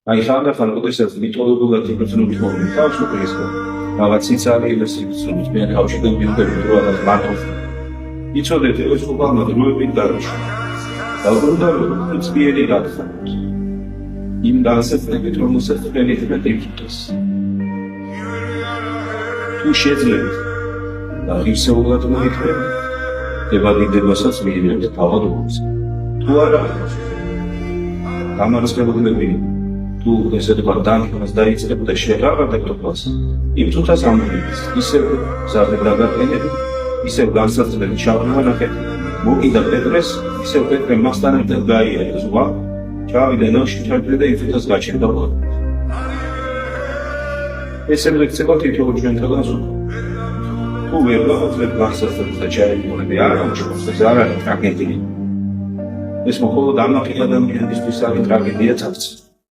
აი ხანდახან როდესაც მიტოლოგიურად იგრძნობით ხოლმე თავს უკრისო რაღაც სიცარიელეს იგრძნობით მე თავშიდან მივხვდი რომ რაღაც მარტო იცოდეთ ეს უბრალოდ დროებით დარჩა და უბრალოდ წვიერი გახდა იმ დასაწყებით რომელსაც ფენიტება დიფუტოს თუ შეძლებს და ისეულად მოიქრება დებადებასაც მიიღებს თავადობას თუ არა გამარჯვებულები თუ ესეთ ბარდანს დაიწყებ და შეღავდა დოქტორს იმ წუთას ამბობს ისევ ზარდებ დაგაყენები ისევ განსაცდელი ჩავანახეთ მოკიდა პეტრეს ისევ პეტრე მასთან ერთად გაიარა ზღვა ჩავიდა ნოში ჩავიდა და იმ წუთას გაჩერდა ესე ლექცია თითოეულ ჩვენთანაც თუ ვერ გავაცდებ განსაცდელს და ჩაიგონები არ ამჩნევს ეს არ არის ტრაგედია ეს მხოლოდ ამ ადამიანისთვის არის ტრაგედია წარწ